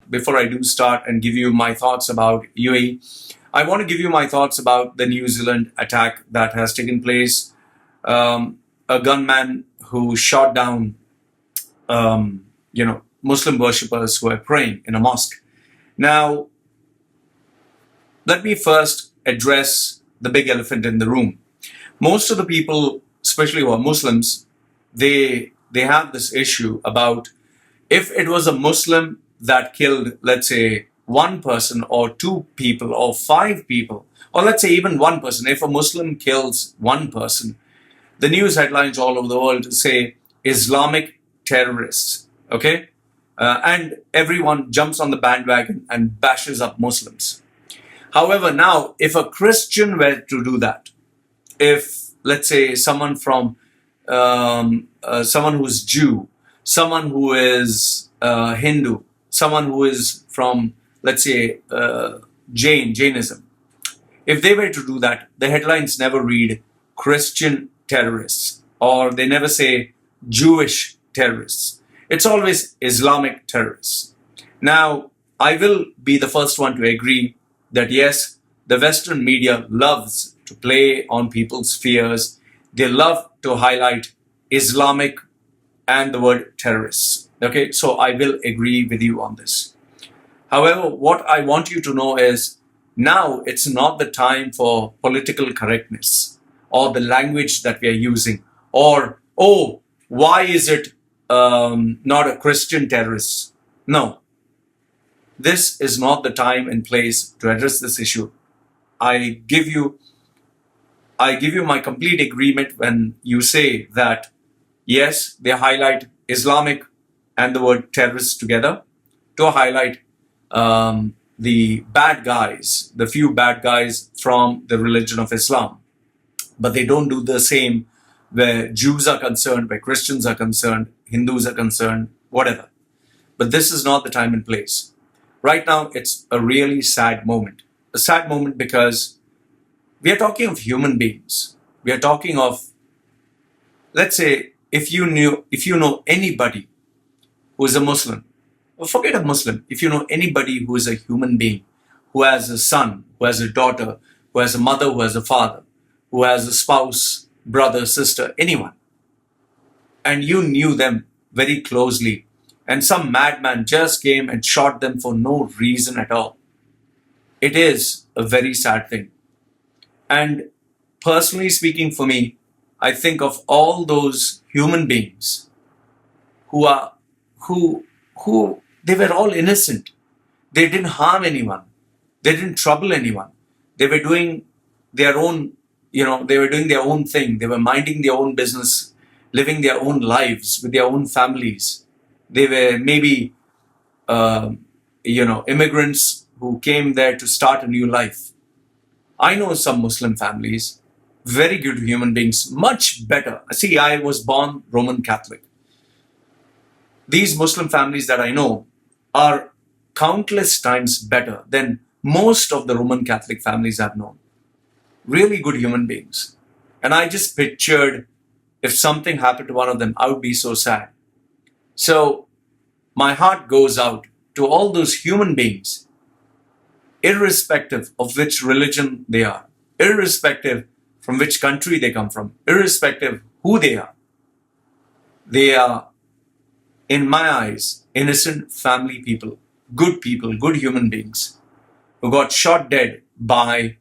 before I do start and give you my thoughts about UAE, I want to give you my thoughts about the New Zealand attack that has taken place. A gunman who shot down, Muslim worshippers who are praying in a mosque. Now, let me first address the big elephant in the room. Most of the people, especially who are Muslims, they have this issue about if it was a Muslim that killed, let's say, one person or two people or five people, or let's say even one person, if a Muslim kills one person, the news headlines all over the world say Islamic terrorists, okay? And everyone jumps on the bandwagon and bashes up Muslims. However, now, if a Christian were to do that, if, let's say, someone from, someone who's Jew, someone who is Hindu, someone who is from, let's say, Jainism, if they were to do that, the headlines never read Christian terrorists, or they never say Jewish terrorists. It's always Islamic terrorists. Now, I will be the first one to agree that yes, the Western media loves to play on people's fears. They love to highlight Islamic and the word terrorists. Okay, so I will agree with you on this. However, what I want you to know is now it's not the time for political correctness or the language that we are using, or, oh, why is it not a Christian terrorist? No, this is not the time and place to address this issue. I give you my complete agreement when you say that, yes, they highlight Islamic and the word terrorist together to highlight the bad guys, the few bad guys from the religion of Islam. But they don't do the same where Jews are concerned, where Christians are concerned, Hindus are concerned, whatever. But this is not the time and place. Right now, it's a really sad moment. A sad moment because we are talking of human beings. We are talking of, let's say, if you know anybody who is a Muslim, or forget a Muslim, if you know anybody who is a human being, who has a son, who has a daughter, who has a mother, who has a father, who has a spouse, brother, sister, anyone, and you knew them very closely, and some madman just came and shot them for no reason at all, it is a very sad thing. And personally speaking, for me, I think of all those human beings who they were all innocent. They didn't harm anyone. They didn't trouble anyone. They were doing their own, they were doing their own thing. They were minding their own business, living their own lives with their own families. They were maybe, immigrants who came there to start a new life. I know some Muslim families, very good human beings, much better. See, I was born Roman Catholic. These Muslim families that I know are countless times better than most of the Roman Catholic families I've known. Really good human beings. And I just pictured if something happened to one of them, I would be so sad. So my heart goes out to all those human beings, irrespective of which religion they are, irrespective from which country they come from, irrespective who they are. They are, in my eyes, innocent family people, good human beings who got shot dead by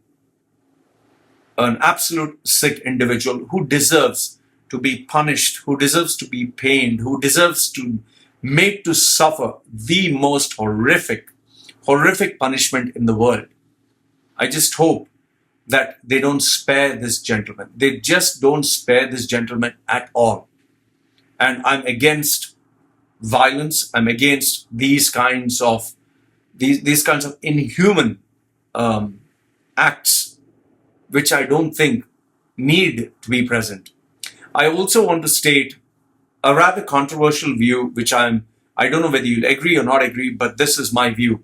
an absolute sick individual who deserves to be punished, who deserves to be pained, who deserves to made to suffer the most horrific punishment in the world. I just hope that they don't spare this gentleman. They just don't spare this gentleman at all. And I'm against violence. I'm against these kinds of inhuman acts, which I don't think need to be present. I also want to state a rather controversial view, which I don't know whether you'll agree or not agree, but this is my view.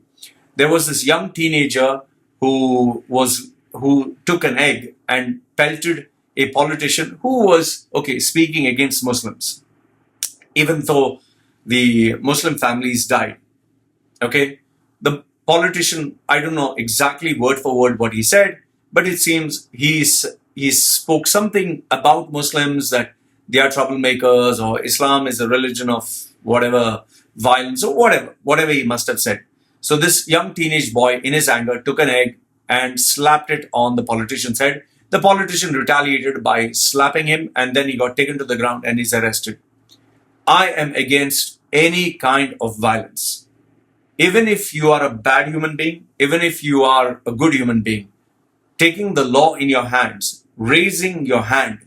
There was this young teenager who took an egg and pelted a politician who was, speaking against Muslims, even though the Muslim families died. Okay? The politician, I don't know exactly word for word what he said, but it seems he spoke something about Muslims, that they are troublemakers, or Islam is a religion of whatever violence, or whatever he must have said. So this young teenage boy, in his anger, took an egg and slapped it on the politician's head. The politician retaliated by slapping him, and then he got taken to the ground and he's arrested. I am against any kind of violence. Even if you are a bad human being, even if you are a good human being, taking the law in your hands, raising your hand,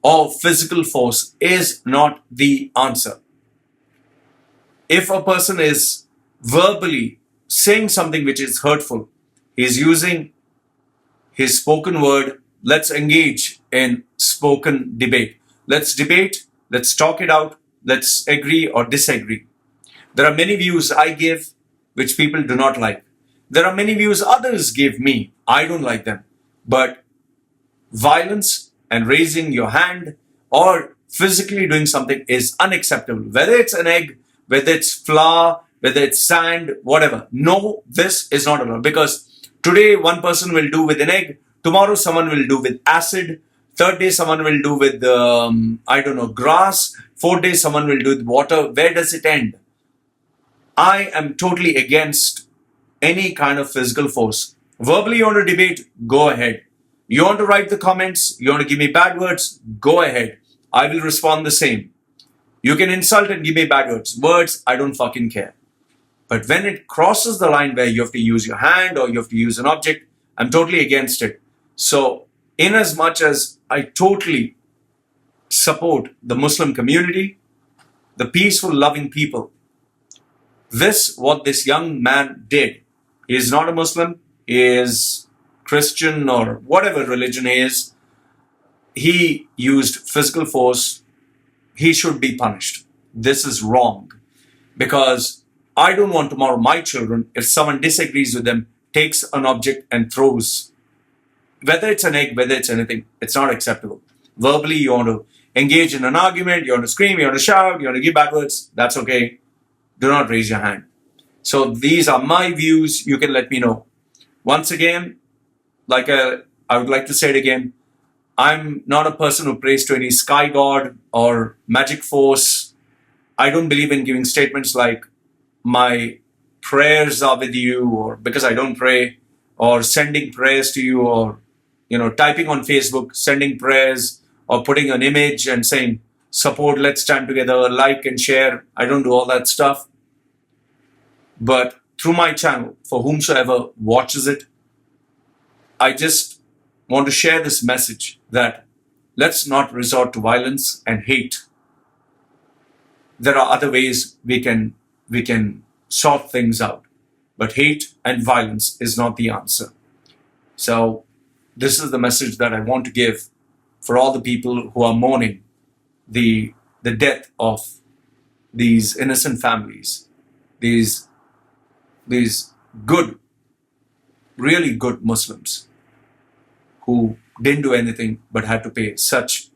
or physical force is not the answer. If a person is verbally saying something which is hurtful, he is using his spoken word. Let's engage in spoken debate. Let's debate, let's talk it out, let's agree or disagree. There are many views I give which people do not like. There are many views others give me. I don't like them. But violence and raising your hand or physically doing something is unacceptable. Whether it's an egg, whether it's flour, whether it's sand, whatever. No, this is not allowed, because today one person will do with an egg, tomorrow someone will do with acid, third day someone will do with, grass, fourth day someone will do with water. Where does it end? I am totally against any kind of physical force. Verbally you want to debate, go ahead. You want to write the comments, you want to give me bad words, go ahead. I will respond the same. You can insult and give me bad words. Words, I don't fucking care. But when it crosses the line where you have to use your hand or you have to use an object, I'm totally against it. So, in as much as I totally support the Muslim community, the peaceful, loving people, what this young man did, he is not a Muslim, he is Christian or whatever religion he is, he used physical force, he should be punished. This is wrong, because I don't want tomorrow my children, if someone disagrees with them, takes an object and throws. Whether it's an egg, whether it's anything, it's not acceptable. Verbally, you want to engage in an argument, you want to scream, you want to shout, you want to give bad words, that's okay. Do not raise your hand. So these are my views. You can let me know. Once again, I would like to say it again, I'm not a person who prays to any sky god or magic force. I don't believe in giving statements like, my prayers are with you, or because I don't pray, or sending prayers to you, or typing on Facebook, sending prayers, or putting an image and saying, support, let's stand together, like and share. I don't do all that stuff. But through my channel, for whomsoever watches it, I just want to share this message that let's not resort to violence and hate. There are other ways we can sort things out. But hate and violence is not the answer. So this is the message that I want to give for all the people who are mourning the death of these innocent families, these good, really good Muslims who didn't do anything but had to pay such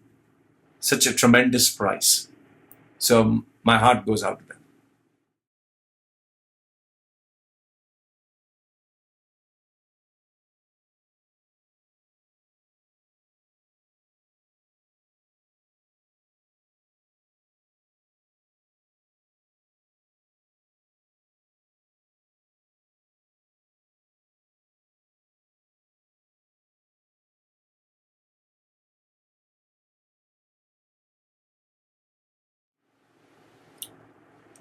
a tremendous price. So my heart goes out to them.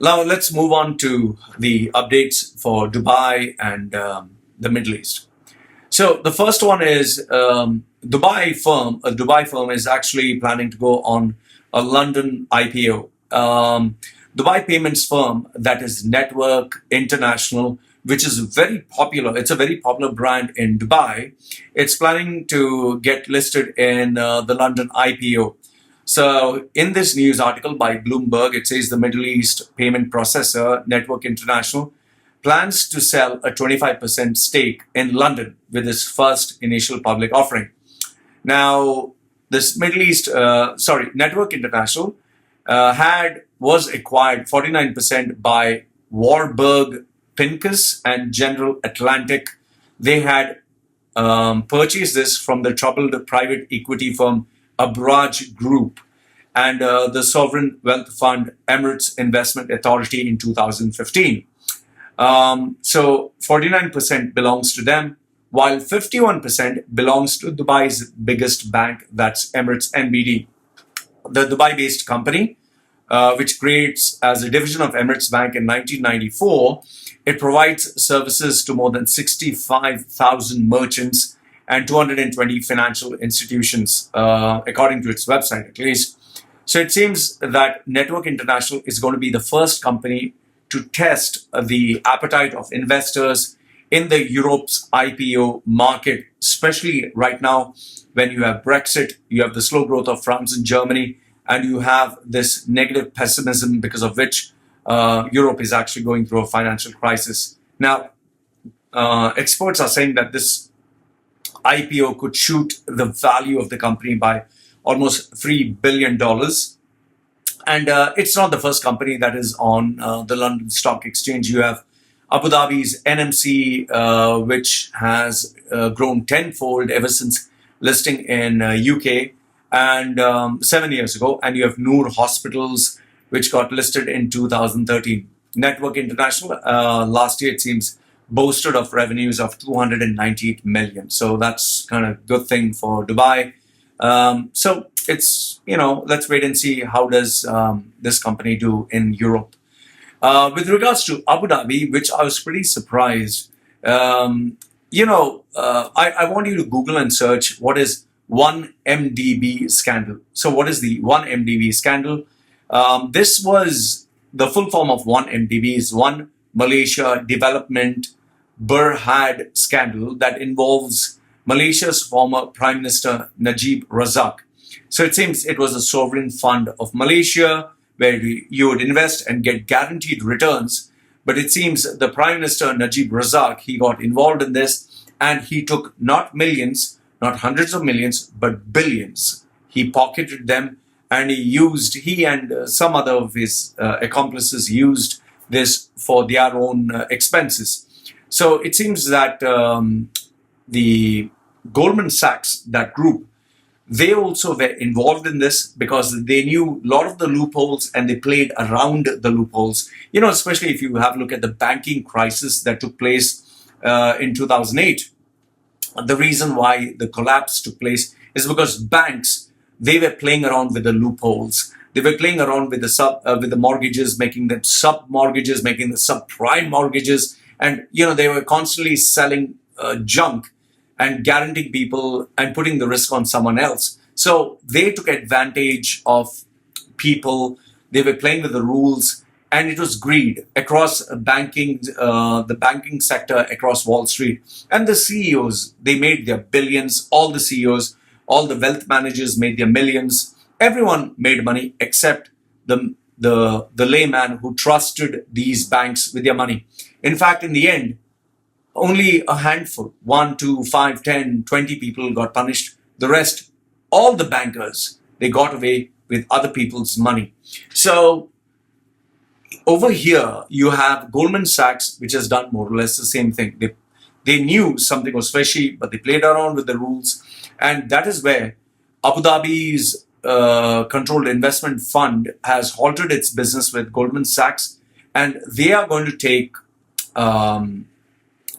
Now let's move on to the updates for Dubai and the Middle East. So the first one is Dubai firm. A Dubai firm is actually planning to go on a London IPO. Dubai payments firm, that is Network International, which is very popular. It's a very popular brand in Dubai. It's planning to get listed in the London IPO. So in this news article by Bloomberg, it says the Middle East payment processor, Network International, plans to sell a 25% stake in London with its first initial public offering. Now, this Network International was acquired 49% by Warburg Pincus and General Atlantic, they had purchased this from the troubled private equity firm Abraj Group and the sovereign wealth fund Emirates Investment Authority in 2015. So 49% belongs to them, while 51% belongs to Dubai's biggest bank, that's Emirates NBD, the Dubai-based company, which creates as a division of Emirates Bank in 1994. It provides services to more than 65,000 merchants and 220 financial institutions, according to its website at least. So it seems that Network International is going to be the first company to test the appetite of investors in the Europe's IPO market, especially right now when you have Brexit, you have the slow growth of France and Germany, and you have this negative pessimism because of which Europe is actually going through a financial crisis. Now, experts are saying that this IPO could shoot the value of the company by almost $3 billion. And it's not the first company that is on the London Stock Exchange. You have Abu Dhabi's NMC, which has grown tenfold ever since listing in UK and 7 years ago. And you have Noor Hospitals, which got listed in 2013. Network International, last year it seems, boasted of revenues of 298 million. So that's kind of a good thing for Dubai. So it's, let's wait and see how does this company do in Europe. With regards to Abu Dhabi, which I was pretty surprised, I want you to Google and search what is 1MDB scandal. So what is the 1MDB scandal? This was the full form of 1MDB is One Malaysia Development Berhad scandal that involves Malaysia's former Prime Minister Najib Razak. So it seems it was a sovereign fund of Malaysia where you would invest and get guaranteed returns. But it seems the Prime Minister Najib Razak, he got involved in this and he took not millions, not hundreds of millions, but billions. He pocketed them and he and some other of his accomplices used this for their own expenses. So it seems that the Goldman Sachs, that group, they also were involved in this because they knew a lot of the loopholes and they played around the loopholes. Especially if you have a look at the banking crisis that took place in 2008. The reason why the collapse took place is because banks, they were playing around with the loopholes. They were playing around with the mortgages, making them sub-mortgages, making the subprime mortgages. And, they were constantly selling junk and guaranteeing people and putting the risk on someone else. So they took advantage of people. They were playing with the rules, and it was greed across banking, the banking sector across Wall Street. And the CEOs, they made their billions. All the CEOs, all the wealth managers made their millions. Everyone made money except the layman who trusted these banks with their money. In fact, in the end, only a handful, 1, 2, 5, 10, 20 people got punished. The rest, all the bankers, they got away with other people's money. So over here, you have Goldman Sachs, which has done more or less the same thing. They knew something was fishy, but they played around with the rules. And that is where Abu Dhabi's controlled investment fund has halted its business with Goldman Sachs. And they are going to take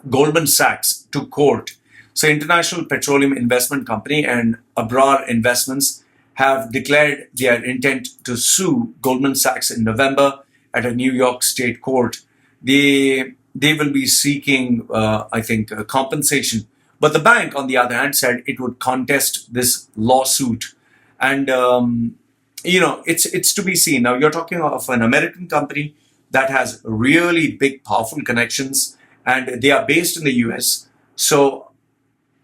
Goldman Sachs to court. So International Petroleum Investment Company and Abrar Investments have declared their intent to sue Goldman Sachs in November at a New York state court. They will be seeking, compensation. But the bank, on the other hand, said it would contest this lawsuit. And, it's to be seen. Now, you're talking of an American company that has really big, powerful connections, and they are based in the US. So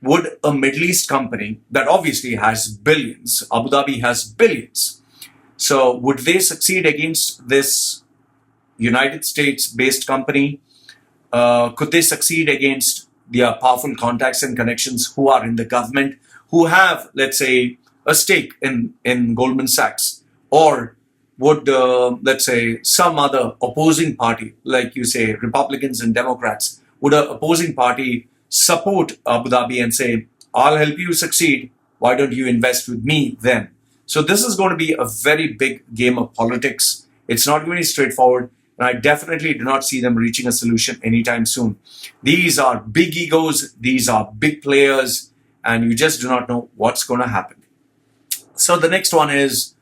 would a Middle East company that obviously has billions, Abu Dhabi has billions, so would they succeed against this United States-based company? Could they succeed against their powerful contacts and connections who are in the government, who have, let's say, a stake in Goldman Sachs? Or would, let's say, some other opposing party, like you say, Republicans and Democrats, would an opposing party support Abu Dhabi and say, I'll help you succeed. Why don't you invest with me then? So this is going to be a very big game of politics. It's not going to be straightforward. And I definitely do not see them reaching a solution anytime soon. These are big egos. These are big players. And you just do not know what's going to happen. So the next one is,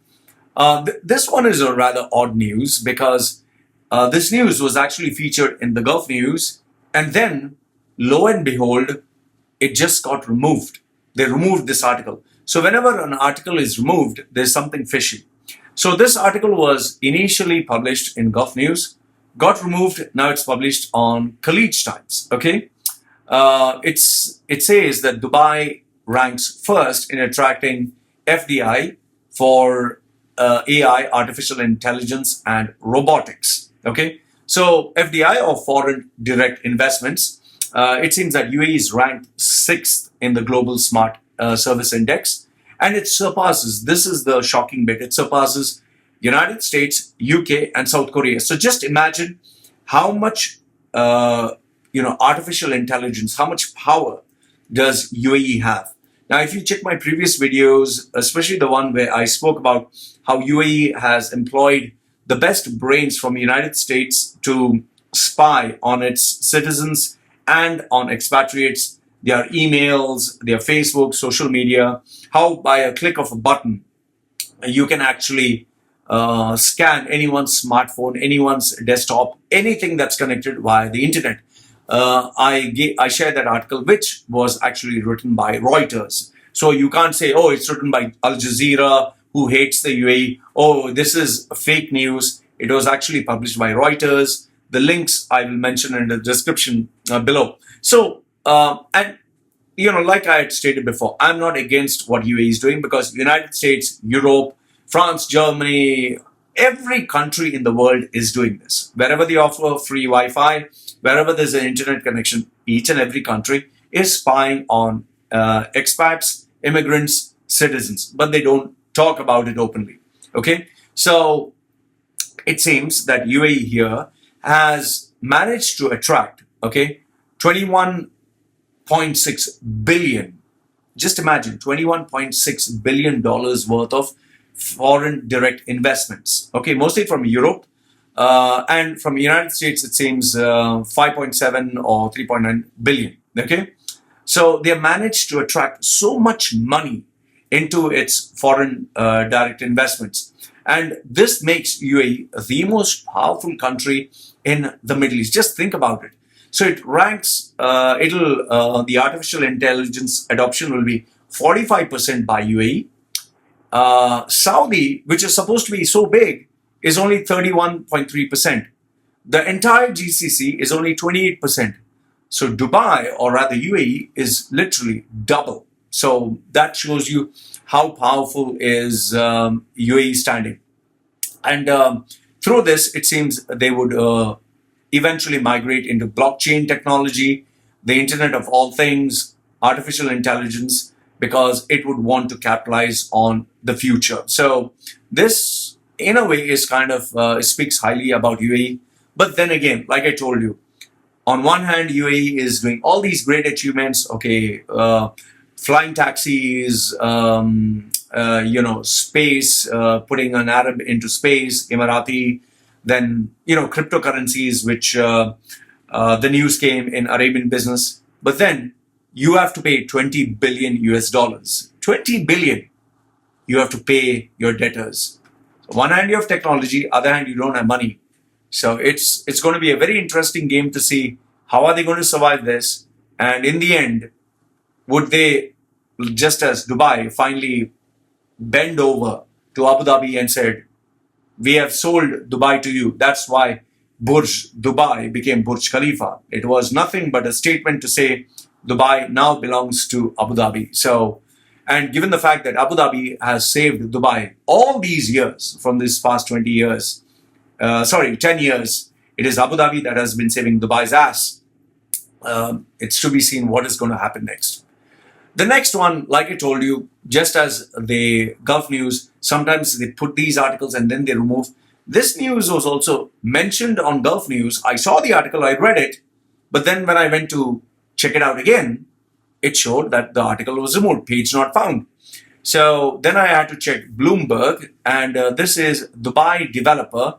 this one is a rather odd news because this news was actually featured in the Gulf News. And then, lo and behold, it just got removed. They removed this article. So whenever an article is removed, there's something fishy. So this article was initially published in Gulf News, got removed, now it's published on Khaleej Times, okay? It says that Dubai ranks first in attracting FDI for AI, artificial intelligence, and robotics, okay? So FDI, or foreign direct investments, it seems that UAE is ranked 6th in the global smart service index, and it surpasses, this is the shocking bit, it surpasses United States, UK, and South Korea. So just imagine how much artificial intelligence, how much power does UAE have. Now, if you check my previous videos, especially the one where I spoke about how UAE has employed the best brains from the United States to spy on its citizens and on expatriates, their emails, their Facebook, social media, how by a click of a button, you can actually scan anyone's smartphone, anyone's desktop, anything that's connected via the internet. I shared that article, which was actually written by Reuters. So you can't say, oh, it's written by Al Jazeera, who hates the UAE. Oh, this is fake news. It was actually published by Reuters. The links I will mention in the description below. So, and like I had stated before, I'm not against what UAE is doing because United States, Europe, France, Germany, every country in the world is doing this. Wherever they offer free Wi-Fi, wherever there's an internet connection, each and every country is spying on expats, immigrants, citizens, but they don't talk about it openly. Okay, so it seems that UAE here has managed to attract, okay, 21.6 billion. Just imagine $21.6 billion worth of foreign direct investments. Okay, mostly from Europe. And from the United States, it seems 5.7 or 3.9 billion. Okay, so they managed to attract so much money into its foreign direct investments, and this makes UAE the most powerful country in the Middle East. Just think about it. So it ranks. The artificial intelligence adoption will be 45% by UAE. Saudi, which is supposed to be so big, is only 31.3%. The entire GCC is only 28%. So Dubai, or rather UAE, is literally double. So that shows you how powerful is UAE standing. And through this, it seems they would eventually migrate into blockchain technology, the Internet of all things, artificial intelligence, because it would want to capitalize on the future. So this, in a way, is kind of speaks highly about UAE. But then again, like I told you, on one hand, UAE is doing all these great achievements. Okay, flying taxis, space, putting an Arab into space, Emirati, then cryptocurrencies, which the news came in Arabian business. But then you have to pay 20 billion US dollars. 20 billion you have to pay your debtors. So one hand you have technology, other hand you don't have money. So it's going to be a very interesting game to see how are they going to survive this. And in the end, would they, just as Dubai, finally bend over to Abu Dhabi and said, we have sold Dubai to you. That's why Burj Dubai became Burj Khalifa. It was nothing but a statement to say Dubai now belongs to Abu Dhabi. So, and given the fact that Abu Dhabi has saved Dubai all these years, from this past 10 years, it is Abu Dhabi that has been saving Dubai's ass. It's to be seen what is going to happen next. The next one, like I told you, just as the Gulf News, sometimes they put these articles and then they remove. This news was also mentioned on Gulf News. I saw the article, I read it, but then when I went to check it out again, it showed that the article was removed, page not found. So then I had to check Bloomberg, and this is Dubai developer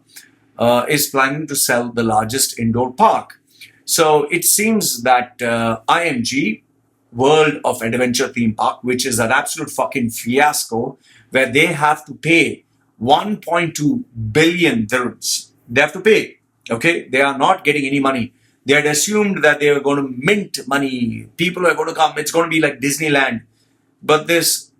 is planning to sell the largest indoor park. So it seems that IMG, World of Adventure Theme Park, which is an absolute fucking fiasco, where they have to pay 1.2 billion dirhams. They have to pay. Okay, they are not getting any money. They had assumed that they were going to mint money. People are going to come. It's going to be like Disneyland. But this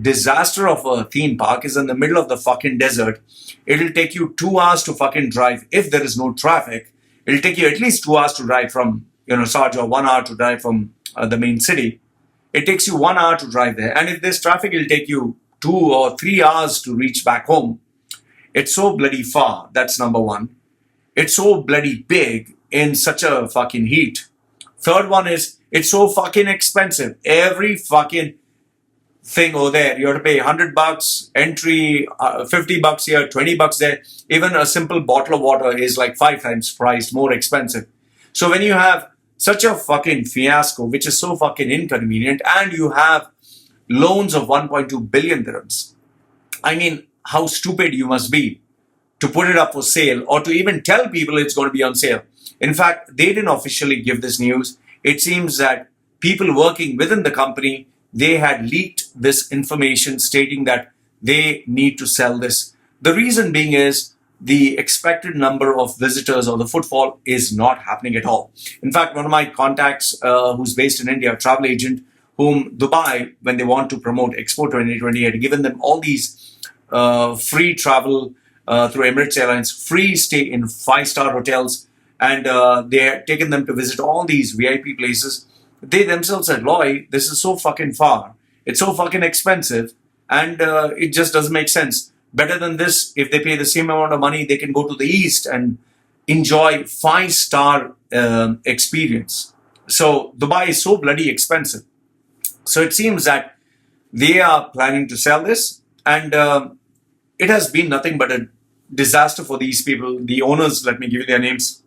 disaster of a theme park is in the middle of the fucking desert. It'll take you 2 hours to fucking drive if there is no traffic. It'll take you at least 2 hours to drive from Sharjah, 1 hour to drive from the main city. It takes you 1 hour to drive there, and if there's traffic, it'll take you 2 or 3 hours to reach back home. It's so bloody far. That's number one. It's so bloody big in such a fucking heat. Third one is it's so fucking expensive. Every fucking thing over there, you have to pay $100 entry, $50 here, $20 there. Even a simple bottle of water is like 5 times priced, more expensive. So when you have such a fucking fiasco, which is so fucking inconvenient, and you have loans of 1.2 billion dirhams, I mean, how stupid you must be to put it up for sale or to even tell people it's going to be on sale. In fact, they didn't officially give this news. It seems that people working within the company, they had leaked this information stating that they need to sell this. The reason being is the expected number of visitors or the footfall is not happening at all. In fact, one of my contacts who's based in India, a travel agent, whom Dubai, when they want to promote Expo 2020, had given them all these free travel through Emirates Airlines, free stay in 5-star hotels, and they had taken them to visit all these VIP places. They themselves said, Loy, this is so fucking far. It's so fucking expensive, and it just doesn't make sense. Better than this, if they pay the same amount of money, they can go to the East and enjoy 5-star experience. So Dubai is so bloody expensive. So it seems that they are planning to sell this, and it has been nothing but a disaster for these people. The owners, let me give you their names,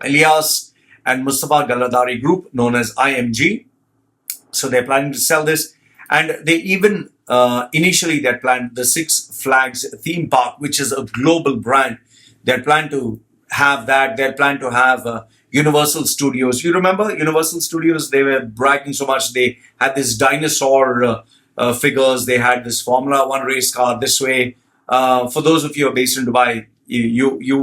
Elias and Mustafa Galadari Group, known as IMG. So they're planning to sell this, and they even initially they had planned the Six Flags theme park, which is a global brand. They planned to have that. They planned to have Universal Studios. You remember Universal Studios? They were bragging so much. They had this dinosaur figures. They had this Formula One race car this way. For those of you who are based in Dubai, you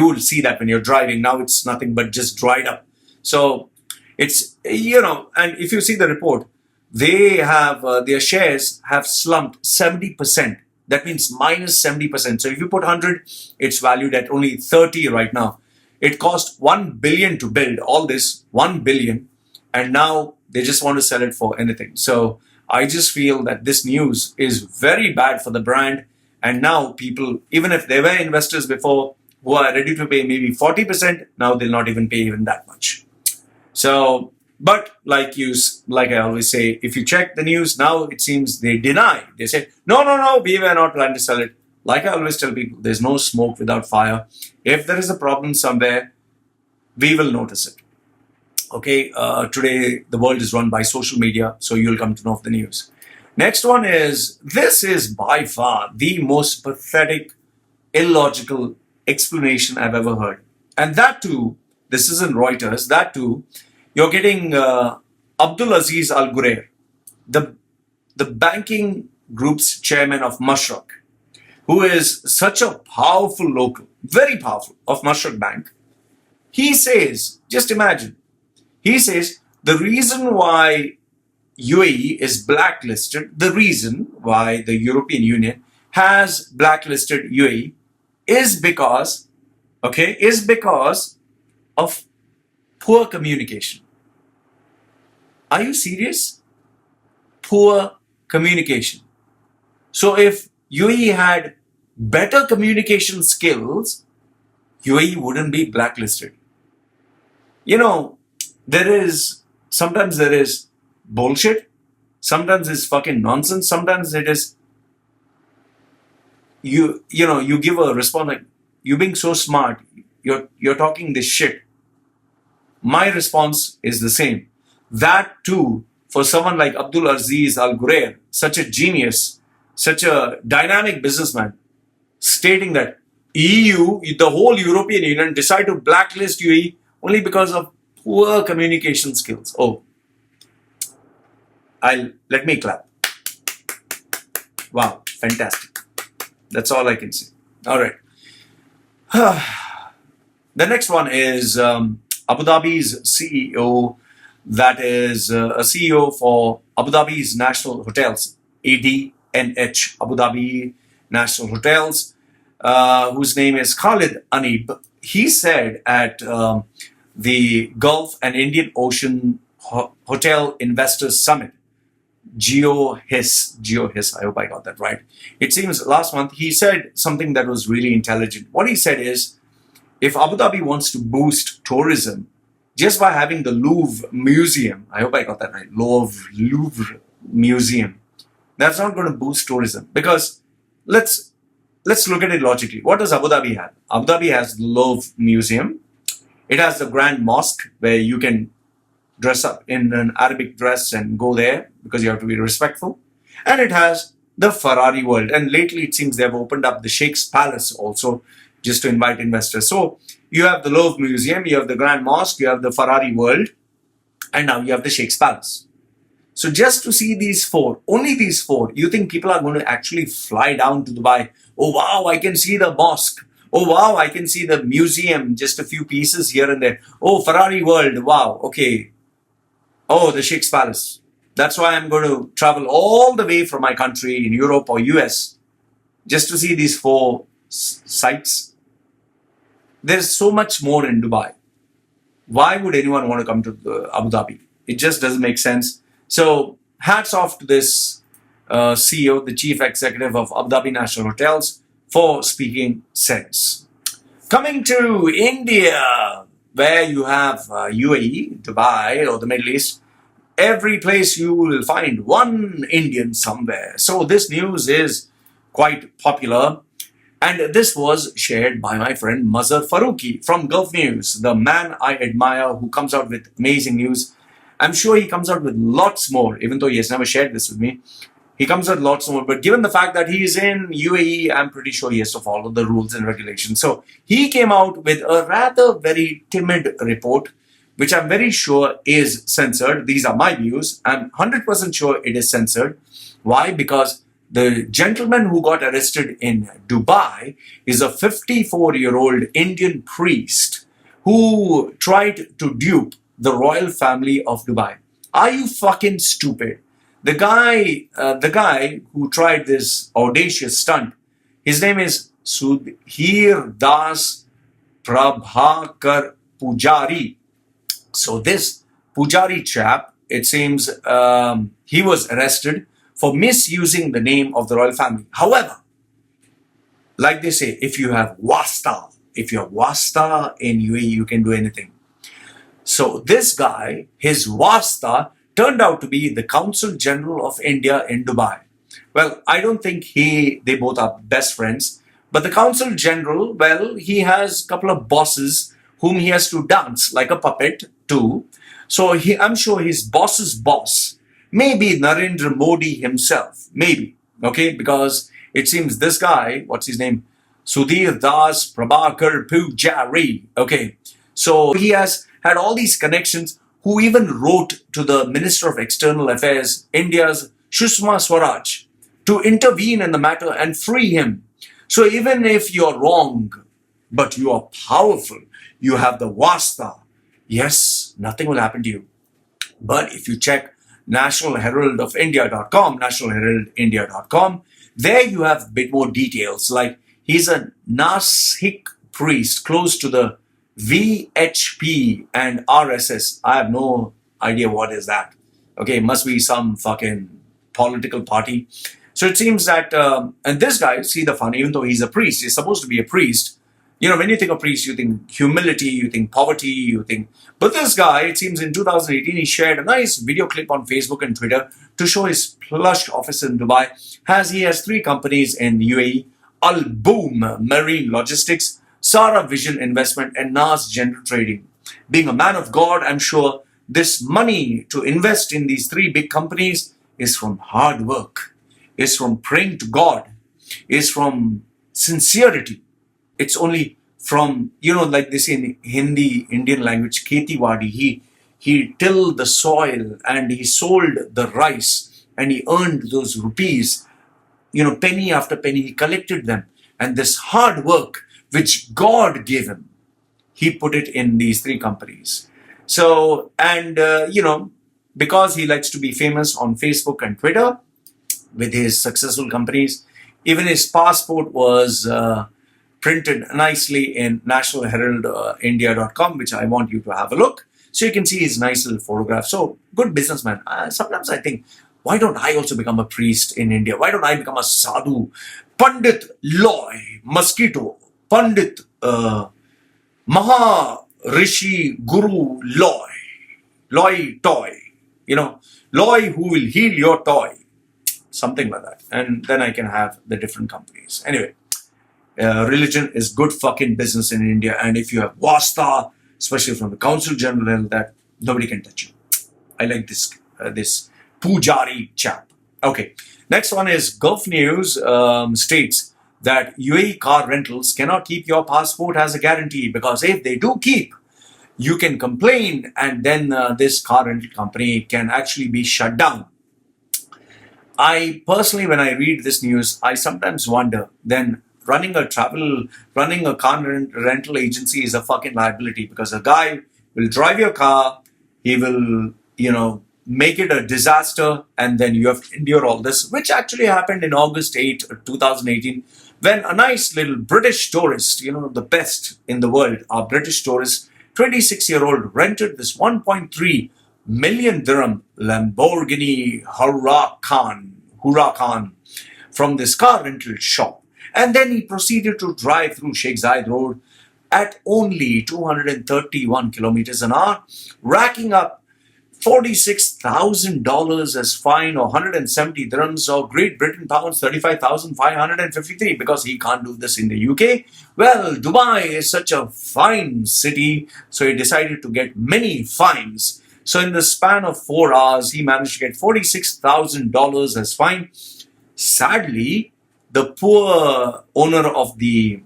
will see that when you're driving. Now it's nothing but just dried up. So it's, and if you see the report, they have their shares have slumped 70%. That means minus 70%. So if you put 100, it's valued at only 30 right now. It cost 1 billion to build all this, 1 billion, and now they just want to sell it for anything. So I just feel that this news is very bad for the brand. And now people, even if they were investors before who are ready to pay maybe 40%, now they'll not even pay even that much. So, but like I always say, if you check the news now, it seems they deny. They say, no, we were not planning to sell it. Like I always tell people, there's no smoke without fire. If there is a problem somewhere, we will notice it. Okay, today the world is run by social media, so you'll come to know of the news. Next one is, this is by far the most pathetic, illogical explanation I've ever heard. And that too, this is in Reuters, that too, you're getting Abdul Aziz Al Ghurair, the banking group's chairman of Mashruq, who is such a powerful local, very powerful, of Mashruq Bank. He says, just imagine, he says the reason why UAE is blacklisted, the reason why the European Union has blacklisted UAE is because of poor communication. Are you serious? Poor communication. So if UAE had better communication skills, UAE wouldn't be blacklisted. There is Sometimes there is bullshit. Sometimes it's fucking nonsense. Sometimes it is you give a response like, you being so smart, you're talking this shit. My response is the same. That too, for someone like Abdul Aziz Al Ghurair, such a genius, such a dynamic businessman, stating that EU, the whole European Union, decide to blacklist UAE only because of poor communication skills. Oh, let me clap. Wow, fantastic. That's all I can say. All right. The next one is Abu Dhabi's CEO, that is a CEO for Abu Dhabi's National Hotels, ADNH, Abu Dhabi National Hotels, whose name is Khalid Anib. He said at the Gulf and Indian Ocean Hotel Investors Summit, GeoHIS, I hope I got that right. It seems last month he said something that was really intelligent. What he said is, if Abu Dhabi wants to boost tourism just by having the Louvre Museum, I hope I got that right, Louvre Museum, that's not going to boost tourism. Because let's look at it logically. What does Abu Dhabi have? Abu Dhabi has the Louvre Museum. It has the Grand Mosque where you can dress up in an Arabic dress and go there because you have to be respectful. And it has the Ferrari World. And lately it seems they've opened up the Sheikh's Palace also, just to invite investors. So you have the Louvre Museum, you have the Grand Mosque, you have the Ferrari World, and now you have the Sheikh's Palace. So just to see these four, only these four, you think people are going to actually fly down to Dubai? Oh wow, I can see the mosque. Oh wow, I can see the museum, just a few pieces here and there. Oh, Ferrari World, wow, okay. Oh, the Sheikh's Palace. That's why I'm going to travel all the way from my country in Europe or US just to see these four sites. There's so much more in Dubai. Why would anyone want to come to Abu Dhabi? It just doesn't make sense. So hats off to this CEO, the chief executive of Abu Dhabi National Hotels, for speaking sense. Coming to India, where you have UAE, Dubai, or the Middle East, every place you will find one Indian somewhere. So this news is quite popular. And this was shared by my friend Mazhar Farooqi from Gulf News, the man I admire who comes out with amazing news. I'm sure he comes out with lots more, even though he has never shared this with me. He comes out lots more, but given the fact that he is in UAE, I'm pretty sure he has to follow the rules and regulations. So he came out with a rather very timid report, which I'm very sure is censored. These are my views. I'm 100% sure it is censored. Why? Because the gentleman who got arrested in Dubai is a 54-year-old Indian priest who tried to dupe the royal family of Dubai. Are you fucking stupid? The guy who tried this audacious stunt, his name is Sudhir Das Prabhakar Pujari. So this Pujari chap, it seems he was arrested for misusing the name of the royal family. However, like they say, if you have wasta in UAE, you can do anything. So this guy, his wasta turned out to be the Consul General of India in Dubai. Well, I don't think they both are best friends, but the Consul General, well, he has a couple of bosses whom he has to dance like a puppet to. So I'm sure his boss's boss, maybe Narendra Modi himself, maybe, okay, because it seems this guy, what's his name? Sudhir Das Prabhakar Pujari, okay. So he has had all these connections, who even wrote to the Minister of External Affairs, India's Sushma Swaraj, to intervene in the matter and free him. So even if you're wrong, but you are powerful, you have the wasta, yes, nothing will happen to you. But if you check nationalheraldindia.com, there you have a bit more details, like he's a Nasikh priest close to the VHP and RSS. I have no idea what is that. Okay, must be some fucking political party. So it seems that, and this guy, see the fun, even though he's a priest, he's supposed to be a priest, When you think of priest, you think humility, you think poverty, you think. But this guy, it seems in 2018, he shared a nice video clip on Facebook and Twitter to show his plush office in Dubai. He has 3 companies in UAE: Al Boom Marine Logistics, Sara Vision Investment, and Nas General Trading. Being a man of God, I'm sure this money to invest in these 3 big companies is from hard work, is from praying to God, is from sincerity. It's only from, like they say in Hindi, Indian language, Kheti Wadi. He tilled the soil and he sold the rice and he earned those rupees, penny after penny, he collected them. And this hard work, which God gave him, he put it in these 3 companies. So, and, because he likes to be famous on Facebook and Twitter with his successful companies, even his passport was printed nicely in nationalheraldindia.com, which I want you to have a look. So you can see his nice little photograph. So, good businessman. Sometimes I think, why don't I also become a priest in India? Why don't I become a sadhu? Pandit Loy, Mosquito, Pandit Maha Rishi Guru Loy Toy, Loy who will heal your toy, something like that. And then I can have the different companies. Anyway, religion is good fucking business in India. And if you have wasta, especially from the Council General, that nobody can touch you. I like this Pujari chap. Okay, next one is Gulf News states that UAE car rentals cannot keep your passport as a guarantee, because if they do keep, you can complain and then this car rental company can actually be shut down. I personally, when I read this news, I sometimes wonder, then running a car rental agency is a fucking liability, because a guy will drive your car, he will, make it a disaster, and then you have to endure all this, which actually happened in August 8, 2018, when a nice little British tourist, the best in the world, our British tourist, 26-year-old, rented this 1.3 million dirham Lamborghini Huracan from this car rental shop. And then he proceeded to drive through Sheikh Zayed Road at only 231 kilometers an hour, racking up $46,000 as fine, or 170 dirhams, or Great Britain pounds 35,553, because he can't do this in the UK. Well, Dubai is such a fine city, so he decided to get many fines. So in the span of 4 hours, he managed to get $46,000 as fine. Sadly, the poor owner of the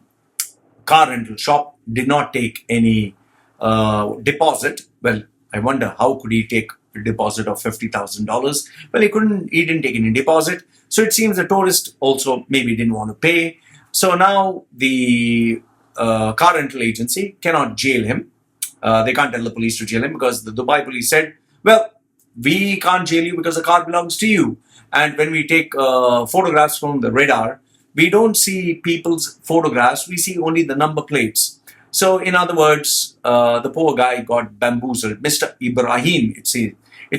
car rental shop did not take any deposit. Well, I wonder, how could he take a deposit of $50,000? Well, he didn't take any deposit. So it seems the tourist also maybe didn't want to pay. So now the car rental agency cannot jail him. They can't tell the police to jail him, because the Dubai police said, well, we can't jail you because the car belongs to you. And when we take photographs from the radar, we don't see people's photographs, we see only the number plates. So, in other words, the poor guy got bamboozled. Mr. Ibrahim, it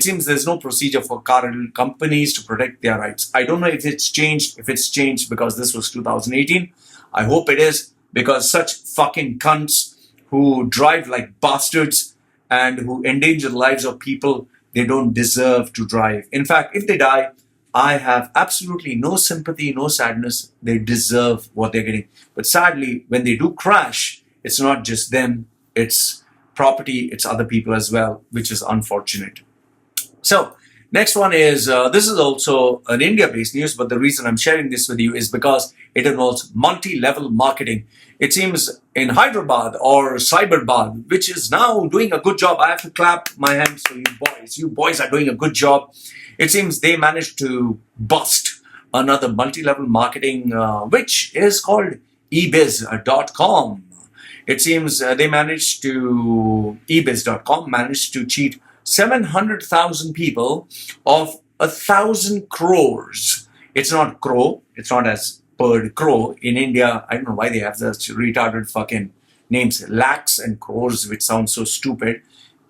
seems there's no procedure for car rental companies to protect their rights. I don't know if it's changed. If it's changed because this was 2018, I hope it is, because such fucking cunts who drive like bastards and who endanger the lives of people, they don't deserve to drive. In fact, if they die, I have absolutely no sympathy, no sadness. They deserve what they're getting. But sadly, when they do crash, it's not just them, it's property, it's other people as well, which is unfortunate. So, next one is, this is also an India-based news, but the reason I'm sharing this with you is because it involves multi-level marketing. It seems in Hyderabad, or Cyberbad, which is now doing a good job. I have to clap my hands for you boys. You boys are doing a good job. It seems they managed to bust another multi-level marketing, which is called ebiz.com. It seems ebiz.com managed to cheat 700,000 people of 1,000 crores. It's not crow. It's not as per crow. In India, I don't know why they have such retarded fucking names, lakhs and crores, which sounds so stupid.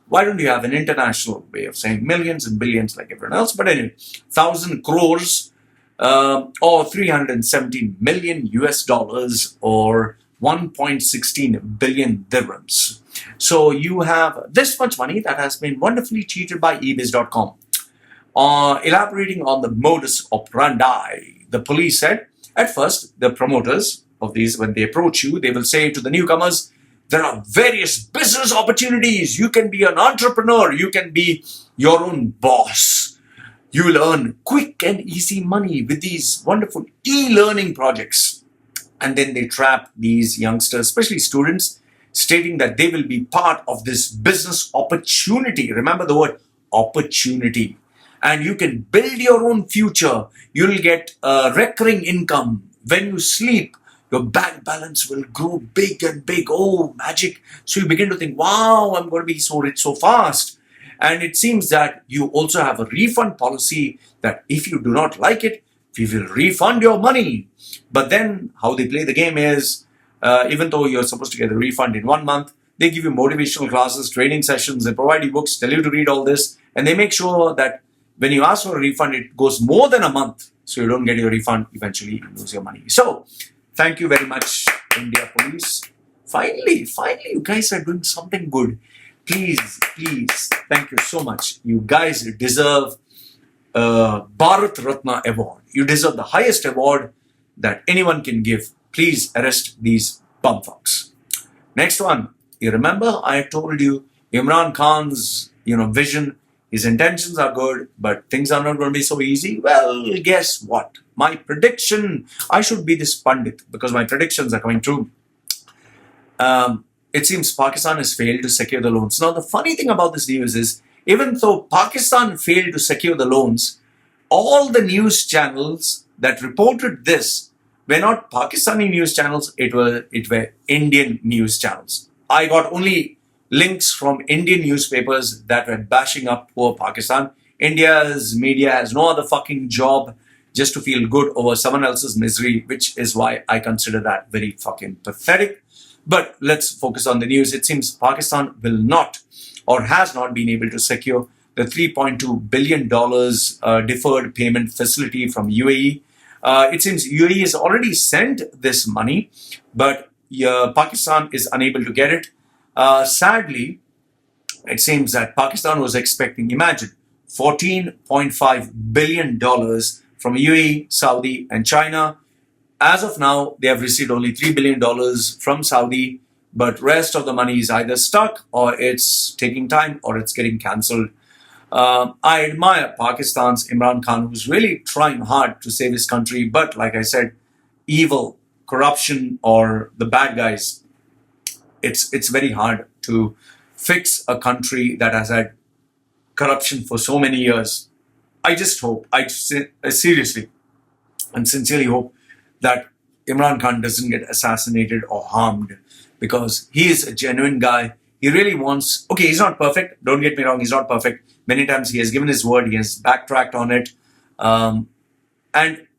Why don't you have an international way of saying millions and billions like everyone else? But anyway, 1,000 crores or 317 million US dollars, or 1.16 billion dirhams. So you have this much money that has been wonderfully cheated by eBiz.com. Elaborating on the modus operandi, the police said, at first, the promoters of these, when they approach you, they will say to the newcomers, there are various business opportunities. You can be an entrepreneur. You can be your own boss. You will earn quick and easy money with these wonderful e-learning projects. And then they trap these youngsters, especially students, stating that they will be part of this business opportunity. Remember the word opportunity. And you can build your own future. You'll get recurring income. When you sleep, your bank balance will grow big and big. Oh, magic. So you begin to think, wow, I'm going to be so rich so fast. And it seems that you also have a refund policy that if you do not like it, we will refund your money. But then how they play the game is, even though you're supposed to get a refund in 1 month, they give you motivational classes, training sessions, they provide you books, tell you to read all this, and they make sure that when you ask for a refund, it goes more than a month, so you don't get your refund. Eventually, you lose your money. So, thank you very much, India Police. Finally, you guys are doing something good. Please, thank you so much. You guys deserve a Bharat Ratna award. You deserve the highest award that anyone can give. Please arrest these bumfucks. Next one. You remember I told you Imran Khan's vision. His intentions are good, but things are not going to be so easy. Well, guess what? My prediction, I should be this pundit because my predictions are coming true. It seems Pakistan has failed to secure the loans. Now, the funny thing about this news is, even though Pakistan failed to secure the loans, all the news channels that reported this were not Pakistani news channels, it were Indian news channels. I got only links from Indian newspapers that were bashing up poor Pakistan. India's media has no other fucking job just to feel good over someone else's misery, which is why I consider that very fucking pathetic. But let's focus on the news. It seems Pakistan will not or has not been able to secure the $3.2 billion deferred payment facility from UAE. It seems UAE has already sent this money, but Pakistan is unable to get it. Sadly, it seems that Pakistan was expecting, imagine, $14.5 billion from UAE, Saudi, and China. As of now, they have received only $3 billion from Saudi, but rest of the money is either stuck or it's taking time or it's getting cancelled. I admire Pakistan's Imran Khan, who's really trying hard to save his country, but like I said, evil, corruption, or the bad guys, it's very hard to fix a country that has had corruption for so many years. I just hope, I seriously and sincerely hope that Imran Khan doesn't get assassinated or harmed, because he is a genuine guy. He really wants, okay, he's not perfect. Don't get me wrong, he's not perfect. Many times he has given his word, he has backtracked on it. And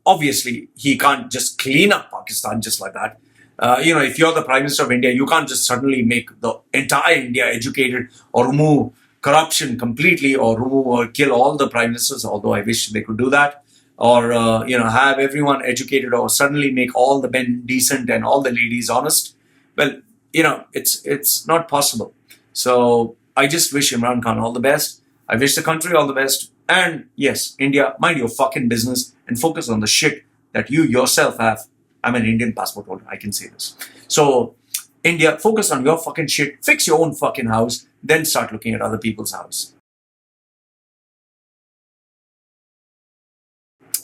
obviously, he can't just clean up Pakistan just like that. If you're the Prime Minister of India, you can't just suddenly make the entire India educated or remove corruption completely or remove or kill all the Prime Ministers, although I wish they could do that. Or, have everyone educated or suddenly make all the men decent and all the ladies honest. Well, it's not possible. So I just wish Imran Khan all the best. I wish the country all the best. And yes, India, mind your fucking business and focus on the shit that you yourself have. I'm an Indian passport holder, I can say this. So, India, focus on your fucking shit, fix your own fucking house, then start looking at other people's house.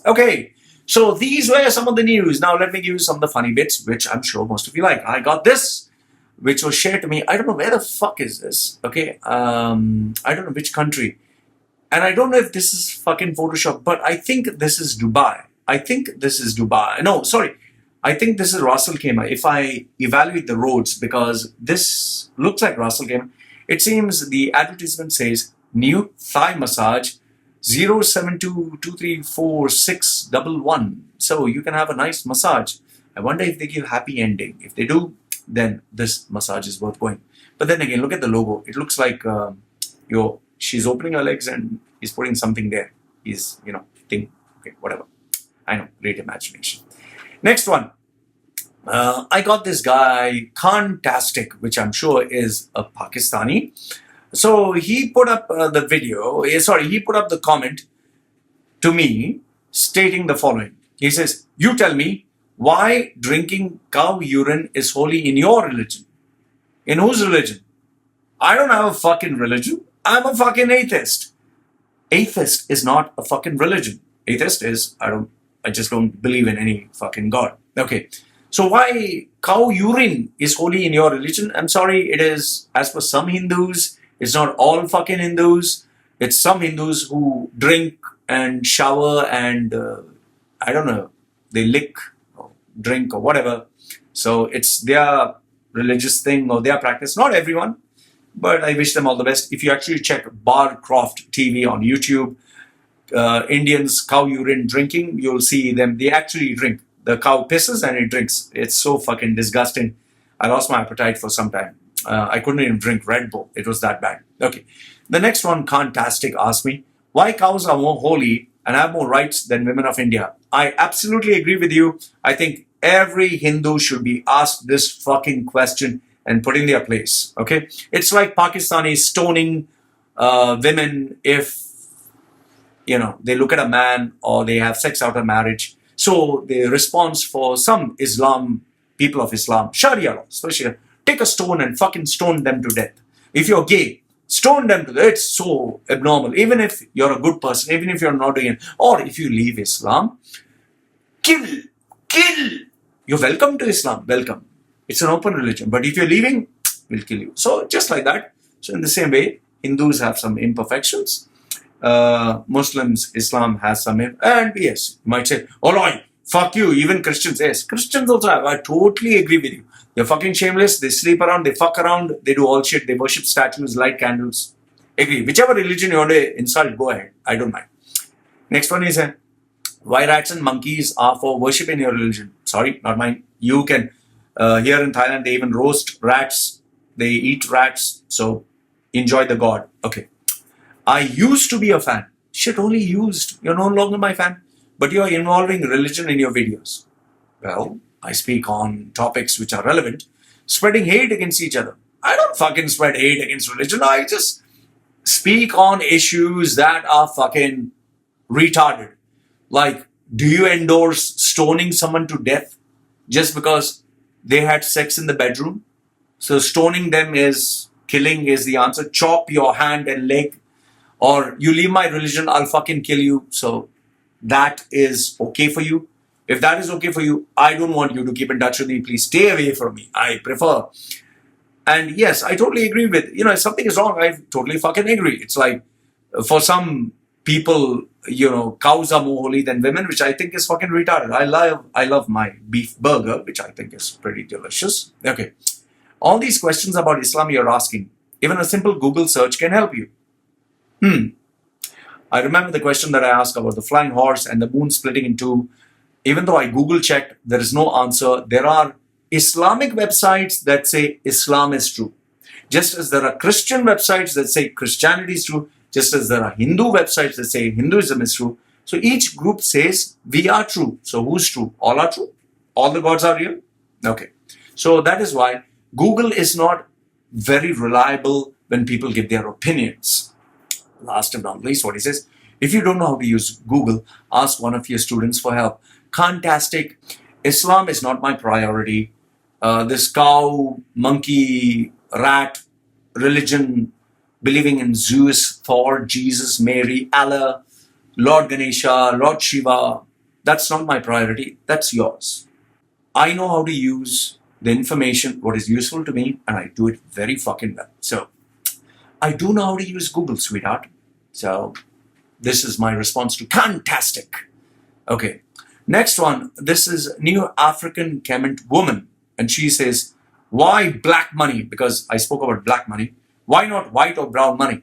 Okay, so these were some of the news. Now let me give you some of the funny bits, which I'm sure most of you like. I got this, which was shared to me. I don't know where the fuck is this, okay? I don't know which country. And I don't know if this is fucking Photoshop, but I think this is Dubai. No, sorry. I think this is Ras Al Khaimah. If I evaluate the roads, because this looks like Ras Al Khaimah, it seems the advertisement says new Thai massage 072234611. So you can have a nice massage. I wonder if they give happy ending. If they do, then this massage is worth going. But then again, look at the logo. It looks like she's opening her legs and he's putting something there. He's thing. Okay, whatever. I know, great imagination. Next one. I got this guy, Khantastic, which I'm sure is a Pakistani. So he put up the video, he put up the comment to me stating the following. He says, "You tell me why drinking cow urine is holy in your religion." In whose religion? I don't have a fucking religion. I'm a fucking atheist. Atheist is not a fucking religion. Atheist is, I just don't believe in any fucking God. Okay. So why cow urine is holy in your religion? I'm sorry, it is as per some Hindus. It's not all fucking Hindus. It's some Hindus who drink and shower and I don't know, they lick or drink or whatever. So it's their religious thing or their practice. Not everyone, but I wish them all the best. If you actually check Barcroft TV on YouTube, Indians cow urine drinking, you'll see them. They actually drink. The cow pisses and it drinks. It's so fucking disgusting. I lost my appetite for some time. I couldn't even drink Red Bull. It was that bad. Okay. The next one, Khantastic, asked me, why cows are more holy and have more rights than women of India? I absolutely agree with you. I think every Hindu should be asked this fucking question and put in their place. Okay. It's like Pakistanis stoning women if, they look at a man or they have sex out of marriage. So the response for some people of Islam, Sharia law, especially, take a stone and fucking stone them to death. If you're gay, stone them to death. It's so abnormal. Even if you're a good person, even if you're not doing it, or if you leave Islam, kill. You're welcome to Islam, welcome. It's an open religion. But if you're leaving, we'll kill you. So just like that. So in the same way, Hindus have some imperfections. Muslims, Islam has some, and yes, you might say, oh no, fuck you, even Christians. Yes, Christians also have. I totally agree with you. They're fucking shameless, they sleep around, they fuck around, they do all shit, they worship statues, light candles. Agree. Whichever religion you want to insult, go ahead. I don't mind. Next one is, why rats and monkeys are for worship in your religion? Sorry, not mine. You can, here in Thailand, they even roast rats, they eat rats, so enjoy the god. Okay. I used to be a fan. Shit, only used. You're no longer my fan. But you're involving religion in your videos. Well, I speak on topics which are relevant. Spreading hate against each other. I don't fucking spread hate against religion. I just speak on issues that are fucking retarded. Like, do you endorse stoning someone to death just because they had sex in the bedroom? So stoning them killing is the answer. Chop your hand and leg. Or you leave my religion, I'll fucking kill you. So that is okay for you. If that is okay for you, I don't want you to keep in touch with me. Please stay away from me. I prefer. And yes, I totally agree with, if something is wrong, I totally fucking agree. It's like, for some people, cows are more holy than women, which I think is fucking retarded. I love my beef burger, which I think is pretty delicious. Okay. All these questions about Islam you're asking, even a simple Google search can help you. I remember the question that I asked about the flying horse and the moon splitting in two. Even though I Google checked, there is no answer. There are Islamic websites that say Islam is true. Just as there are Christian websites that say Christianity is true, just as there are Hindu websites that say Hinduism is true. So each group says we are true. So who's true? All are true? All the gods are real? Okay. So that is why Google is not very reliable when people give their opinions. Last but not least, what he says, if you don't know how to use Google, ask one of your students for help. Khantastic. Islam is not my priority. This cow, monkey, rat, religion, believing in Zeus, Thor, Jesus, Mary, Allah, Lord Ganesha, Lord Shiva, that's not my priority. That's yours. I know how to use the information, what is useful to me, and I do it very fucking well. So, I do know how to use Google, sweetheart. So, this is my response to Khantastic. Okay. Next one. This is New African Kement woman. And she says, why black money? Because I spoke about black money. Why not white or brown money?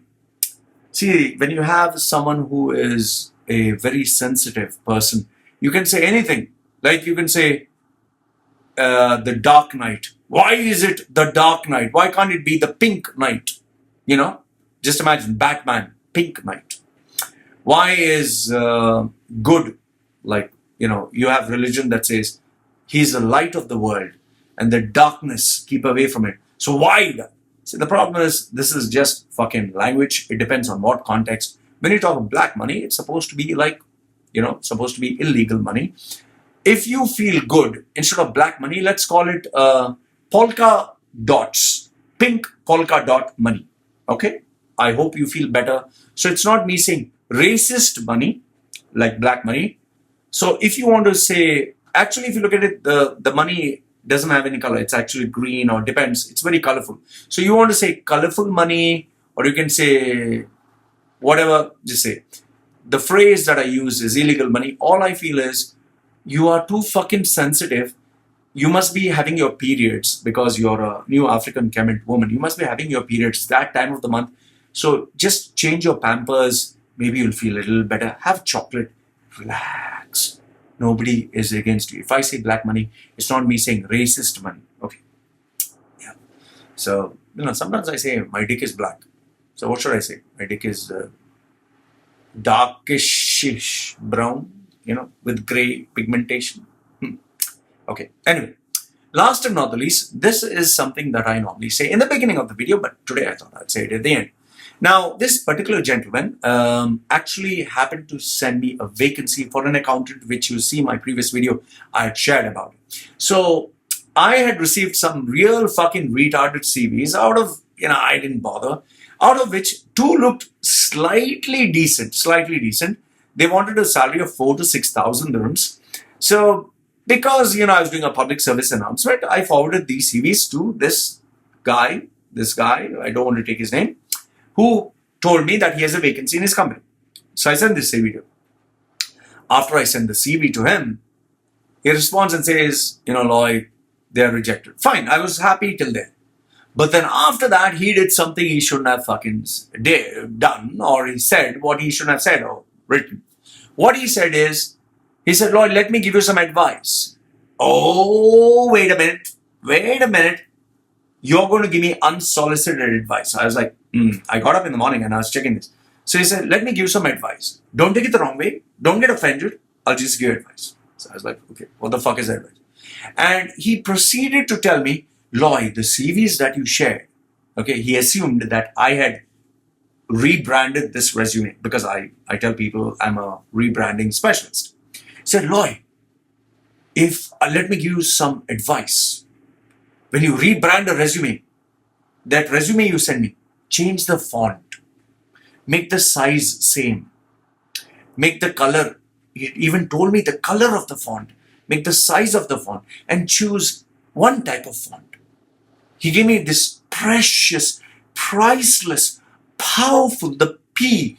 See, when you have someone who is a very sensitive person, you can say anything. Like you can say, the dark night. Why is it the dark night? Why can't it be the pink night? Just imagine Batman, pink night. Why is good? Like, you have religion that says He's the light of the world, and the darkness keep away from it. So wide. See, the problem is, this is just fucking language. It depends on what context. When you talk of black money, it's supposed to be like, supposed to be illegal money. If you feel good, instead of black money, let's call it polka dots, pink polka dot money. Okay? I hope you feel better. So it's not me saying racist money, like black money. So if you want to say, actually, if you look at it, the money doesn't have any color. It's actually green, or depends. It's very colorful. So you want to say colorful money, or you can say whatever, just say. The phrase that I use is illegal money. All I feel is, you are too fucking sensitive. You must be having your periods because you're a new African Kemet woman. You must be having your periods that time of the month. So just change your Pampers. Maybe you'll feel a little better. Have chocolate. Relax. Nobody is against you. If I say black money, it's not me saying racist money. Okay. Yeah. So, sometimes I say my dick is black. So what should I say? My dick is darkish brown, with gray pigmentation. Okay. Anyway, last and not the least, this is something that I normally say in the beginning of the video, but today I thought I'd say it at the end. Now, this particular gentleman actually happened to send me a vacancy for an accountant, which you see my previous video I had shared about it. So I had received some real fucking retarded CVs out of, I didn't bother, out of which 2 looked slightly decent. They wanted a salary of 4,000 to 6,000 dirhams. So because, I was doing a public service announcement, I forwarded these CVs to this guy, I don't want to take his name, who told me that he has a vacancy in his company. So I sent this CV to him. After I send the CV to him, he responds and says, Lloyd, they are rejected. Fine, I was happy till then. But then after that, he did something he shouldn't have fucking done, or he said what he shouldn't have said or written. What he said is, he said, Lloyd, let me give you some advice. Oh, wait a minute. You're going to give me unsolicited advice. I was like, I got up in the morning and I was checking this. So he said, let me give you some advice. Don't take it the wrong way. Don't get offended. I'll just give advice. So I was like, okay, what the fuck is advice? And he proceeded to tell me, Lloyd, the CVs that you shared, okay, he assumed that I had rebranded this resume because I tell people I'm a rebranding specialist. He said, Lloyd, let me give you some advice. When you rebrand a resume, that resume you send me, change the font, make the size same, make the color. He even told me the color of the font, make the size of the font, and choose one type of font. He gave me this precious, priceless, powerful, the P,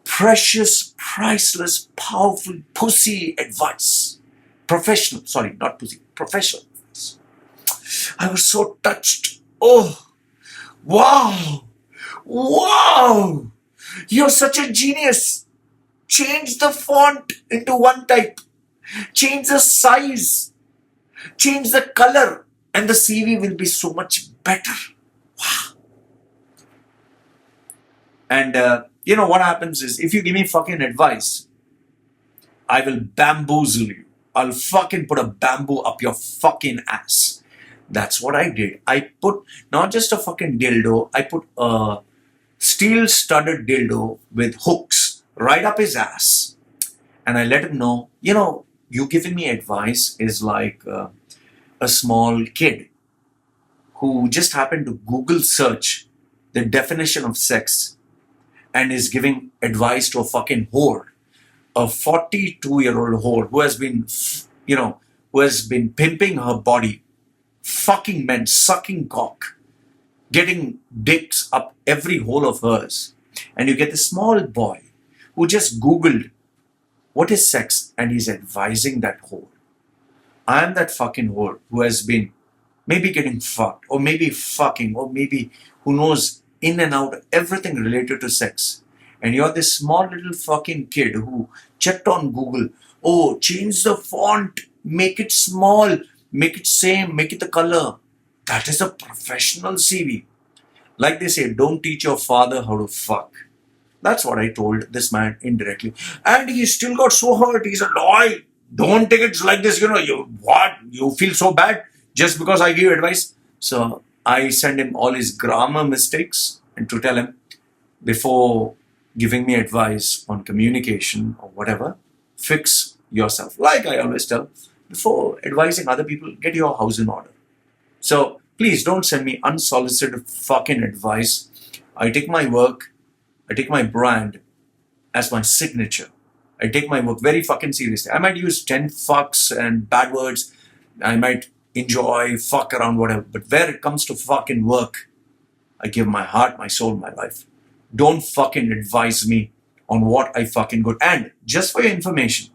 precious, priceless, powerful, pussy advice. Professional, sorry, not pussy, professional advice. I was so touched. Oh, wow, you're such a genius. Change the font into one type. Change the size. Change the color. And the CV will be so much better. Wow. And what happens is, if you give me fucking advice, I will bamboozle you. I'll fucking put a bamboo up your fucking ass. That's what I did. I put not just a fucking dildo, I put a steel-studded dildo with hooks right up his ass. And I let him know, you giving me advice is like a small kid who just happened to Google search the definition of sex and is giving advice to a fucking whore, a 42-year-old whore who has been pimping her body, fucking men, sucking cock, getting dicks up every hole of hers. And you get this small boy who just Googled what is sex and he's advising that whore. I am that fucking whore who has been maybe getting fucked, or maybe fucking, or maybe who knows in and out everything related to sex. And you're this small little fucking kid who checked on Google, oh, change the font, make it small, make it same, make it the color. That is a professional CV. Like they say, don't teach your father how to fuck. That's what I told this man indirectly. And he still got so hurt. He said, Lloyd, Don't take it like this, you feel so bad just because I give you advice. So I send him all his grammar mistakes and to tell him, before giving me advice on communication or whatever, fix yourself. Like I always tell, before advising other people, get your house in order. So please don't send me unsolicited fucking advice. I take my work, I take my brand as my signature. I take my work very fucking seriously. I might use 10 fucks and bad words. I might enjoy, fuck around, whatever. But where it comes to fucking work, I give my heart, my soul, my life. Don't fucking advise me on what I fucking good. And just for your information,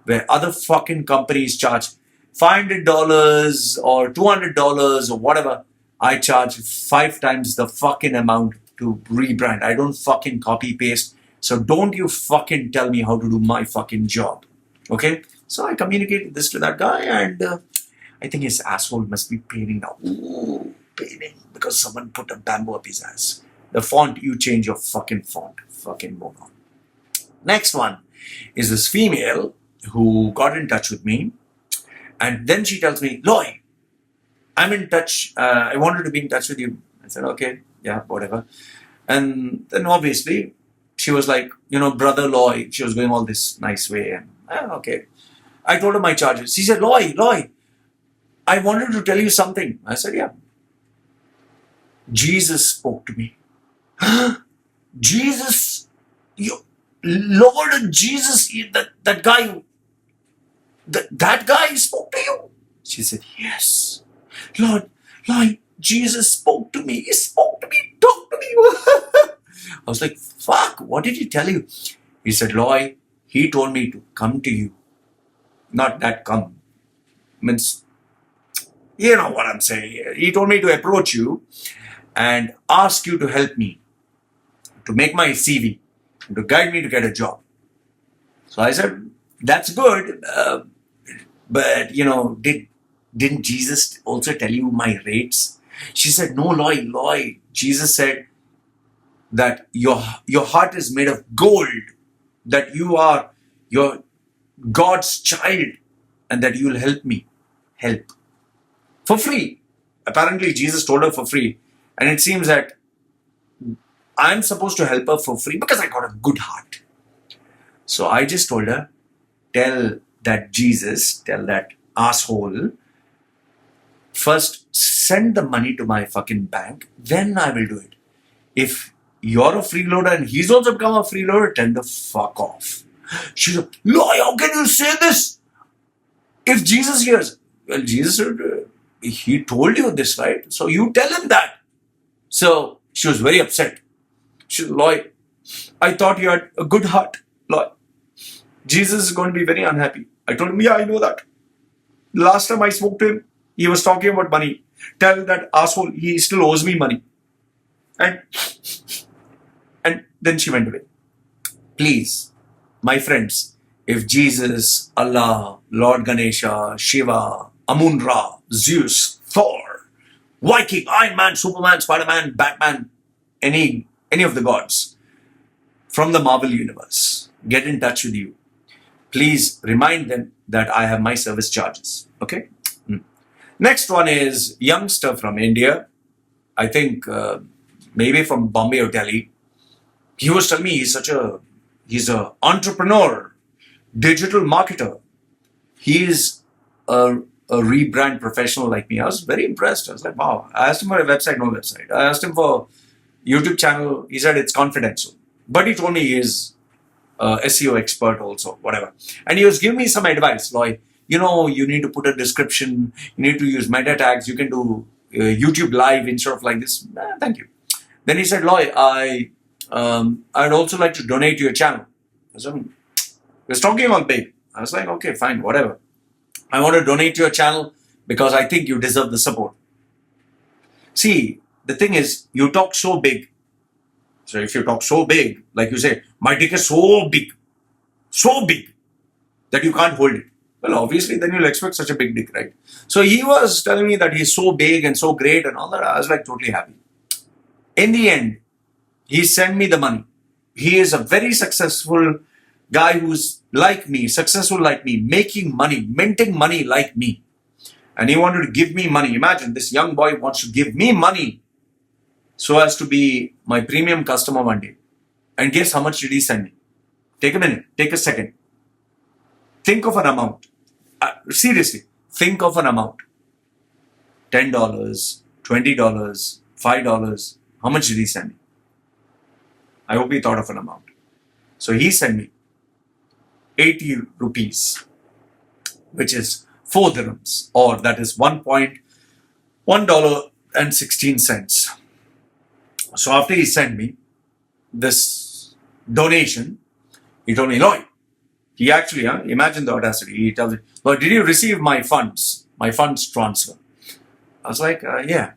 where other fucking companies charge $500 or $200 or whatever, I charge 5 times the fucking amount to rebrand. I don't fucking copy paste. So don't you fucking tell me how to do my fucking job. Okay? So I communicated this to that guy, and I think his asshole must be paining now. Ooh, paining. Because someone put a bamboo up his ass. The font, you change your fucking font. Fucking moron. Next one is this female who got in touch with me. And then she tells me, Loy, I'm in touch. I wanted to be in touch with you. I said, okay, yeah, whatever. And then obviously, she was like, brother Loy. She was going all this nice way. And okay. I told her my charges. She said, Loy, I wanted to tell you something. I said, yeah. Jesus spoke to me. Jesus, Lord Jesus, that guy, that guy spoke to you? She said, yes. Lord, Jesus spoke to me. He spoke to me. Talk to me. I was like, fuck, what did he tell you? He said, Loy, he told me to come to you. Not that come. Means, you know what I'm saying. He told me to approach you and ask you to help me to make my CV, to guide me to get a job. So I said, that's good. But, didn't Jesus also tell you my rates? She said, no, Loy. Jesus said that your heart is made of gold, that you are your God's child, and that you will help me. Help. For free. Apparently, Jesus told her for free. And it seems that I'm supposed to help her for free because I got a good heart. So I just told her, tell that asshole, first send the money to my fucking bank, then I will do it. If you're a freeloader and he's also become a freeloader, tell the fuck off. She's like, Loy, how can you say this? If Jesus hears, well, Jesus said, he told you this, right? So you tell him that. So she was very upset. She said, Loy, I thought you had a good heart, Loy. Jesus is going to be very unhappy. I told him, yeah, I know that. Last time I spoke to him, he was talking about money. Tell that asshole he still owes me money. And then she went away. Please, my friends, if Jesus, Allah, Lord Ganesha, Shiva, Amun-Ra, Zeus, Thor, Viking, Iron Man, Superman, Spider-Man, Batman, any of the gods from the Marvel universe get in touch with you, please remind them that I have my service charges. Okay? Next one is youngster from India. I think maybe from Bombay or Delhi. He was telling me he's an entrepreneur, digital marketer. He is a rebrand professional like me. I was very impressed. I was like, wow. I asked him for a website, no website. I asked him for YouTube channel. He said it's confidential. But he told me he is SEO expert also, whatever. And he was giving me some advice, like, you need to put a description, you need to use meta tags, you can do YouTube live instead of like this. Thank you. Then he said, Loy, I'd also like to donate to your channel. I said, we're talking all big. I was like, okay, fine, whatever. I want to donate to your channel because I think you deserve the support. See, the thing is, you talk so big. So if you talk so big, like you say, my dick is so big that you can't hold it. Well, obviously, then you'll expect such a big dick, right? So he was telling me that he's so big and so great and all that. I was like totally happy. In the end, he sent me the money. He is a very successful guy who's like me, successful like me, making money, minting money like me. And he wanted to give me money. Imagine this young boy wants to give me money so as to be my premium customer one day. And guess how much did he send me? Take a minute, take a second. Think of an amount. Seriously, think of an amount. $10, $20, $5. How much did he send me? I hope he thought of an amount. So he sent me 80 rupees, which is 4 dirhams, or that is $1.16. So after he sent me this donation, he told me, Lloyd, he actually, imagine the audacity. He tells me, Lloyd, did you receive my funds transfer? I was like, yeah.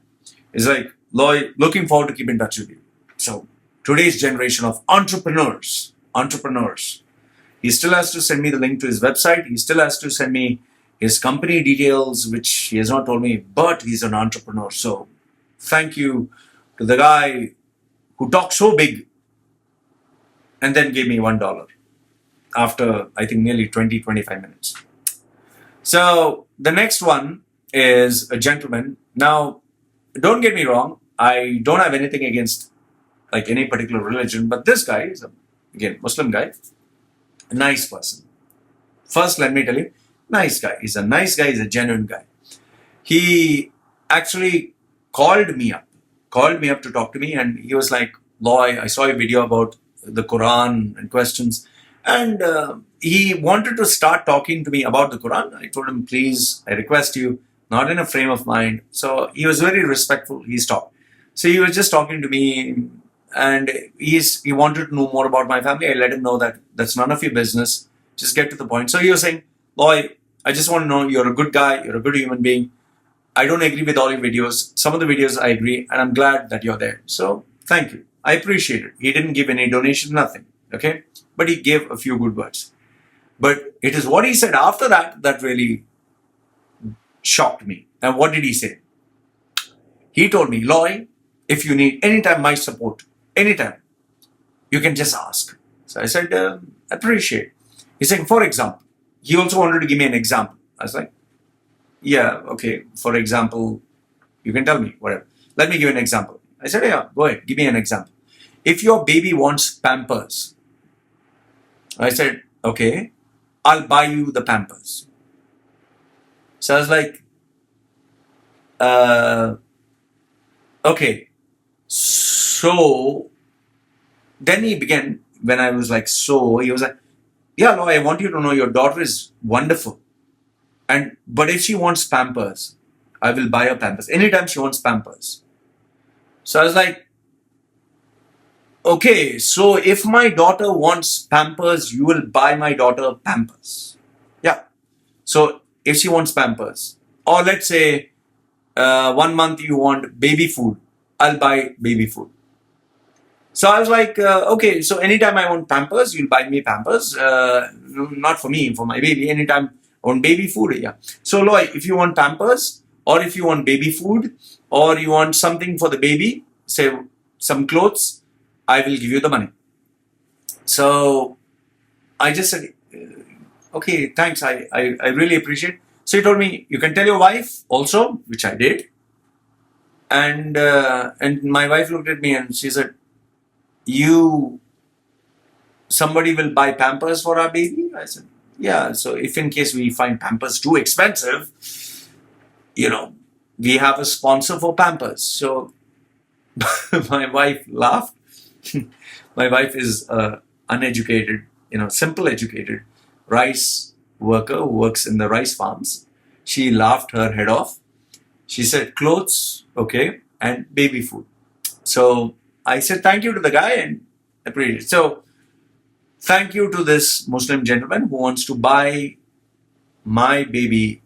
He's like, Lloyd, looking forward to keep in touch with you. So today's generation of entrepreneurs, he still has to send me the link to his website. He still has to send me his company details, which he has not told me, but he's an entrepreneur. So thank you to the guy who talked so big and then gave me $1 after, I think, nearly 20-25 minutes. So the next one is a gentleman. Now, don't get me wrong. I don't have anything against like any particular religion, but this guy is, again, Muslim guy, a nice person. First, let me tell you, nice guy. He's a nice guy. He's a genuine guy. He actually called me up to talk to me, and he was like, Loy, I saw a video about the Quran and questions, and he wanted to start talking to me about the Quran. I told him, please, I request you, not in a frame of mind. So he was very respectful. He stopped. So he was just talking to me, and he wanted to know more about my family. I let him know that that's none of your business. Just get to the point. So he was saying, Loy, I just want to know you're a good guy. You're a good human being. I don't agree with all your videos. Some of the videos I agree, and I'm glad that you're there. So thank you. I appreciate it. He didn't give any donation, nothing. Okay? But he gave a few good words. But it is what he said after that that really shocked me. And what did he say? He told me, Loy, if you need anytime my support, anytime, you can just ask. So I said, appreciate. He's saying, for example, he also wanted to give me an example. I was like, yeah, okay. For example, you can tell me, whatever. Let me give you an example. I said, yeah, go ahead. Give me an example. If your baby wants Pampers, I said, okay, I'll buy you the Pampers. So I was like, okay. So then he began, when I was like, he was like, yeah, no, I want you to know your daughter is wonderful. But if she wants Pampers, I will buy her Pampers. Anytime she wants Pampers. So I was like, okay, so if my daughter wants Pampers, you will buy my daughter Pampers. Yeah. So if she wants Pampers, or let's say 1 month you want baby food, I'll buy baby food. So I was like, okay, so anytime I want Pampers, you'll buy me Pampers. Not for me, for my baby. Anytime I want baby food, yeah. So Loy, if you want Pampers, or if you want baby food, or you want something for the baby, say some clothes, I will give you the money. So I just said, okay, thanks, I really appreciate it. So he told me, you can tell your wife also, which I did. And my wife looked at me and she said, somebody will buy Pampers for our baby? I said, yeah. So if in case we find Pampers too expensive, we have a sponsor for Pampers. So my wife laughed. My wife is uneducated, simple educated rice worker who works in the rice farms. She laughed her head off. She said, clothes, okay, and baby food. So I said thank you to the guy and appreciate it. So thank you to this Muslim gentleman who wants to buy my baby